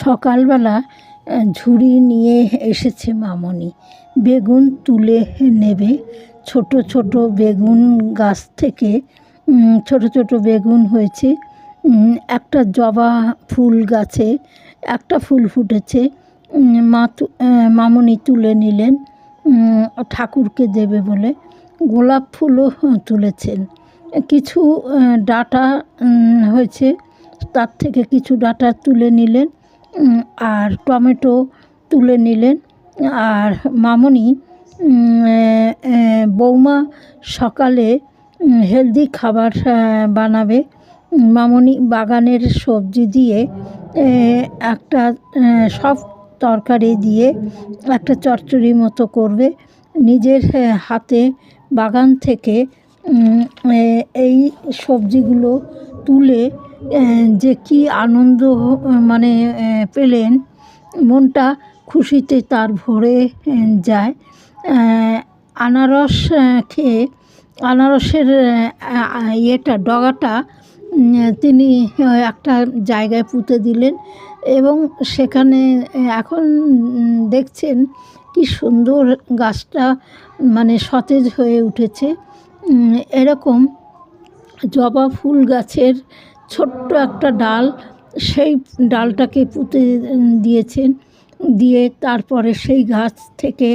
সকালবেলা ঝুড়ি নিয়ে এসেছে মামনি। বেগুন তুলে নেবে। ছোট ছোট বেগুন গাছ থেকে ছোট ছোট বেগুন হয়েছে। একটা জবা ফুল গাছে একটা ফুল ফুটেছে। মামনি তুলে নিলেন ঠাকুরকে দেবে বলে। গোলাপ ফুলও তুলেছেন। কিছু ডাঁটা হয়েছে, তার থেকে কিছু ডাঁটা তুলে নিলেন। আর টমেটো তুলে নিলেন। আর মামনি বৌমা সকালে হেলদি খাবার বানাবে। মামনি বাগানের সবজি দিয়ে একটা সব তরকারি দিয়ে একটা চচ্চড়ি মতো করবে। নিজের হাতে বাগান থেকে এই সবজিগুলো তুলে যে কী আনন্দ মানে পেলেন, মনটা খুশিতে তার ভরে যায়। আনারস খেয়ে আনারসের ডগাটা তিনি একটা জায়গায় পুঁতে দিলেন এবং সেখানে এখন দেখছেন কি সুন্দর গাছটা মানে সতেজ হয়ে উঠেছে। এরকম জবা ফুল গাছের ছোট্ট একটা ডাল, সেই ডালটাকে পুঁতে দিয়েছেন। দিয়ে তারপরে সেই গাছ থেকে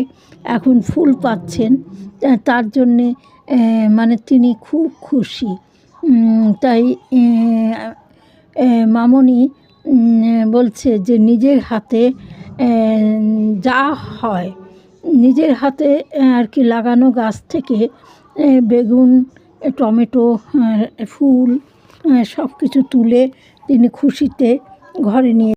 এখন ফুল পাচ্ছেন। তার জন্যে মানে তিনি খুব খুশি। তাই মামনি বলছে যে নিজের হাতে যা হয়, নিজের হাতে আর কি লাগানো গাছ থেকে বেগুন, টমেটো, ফুল সব কিছু তুলে তিনি খুশিতে ঘরে নিয়ে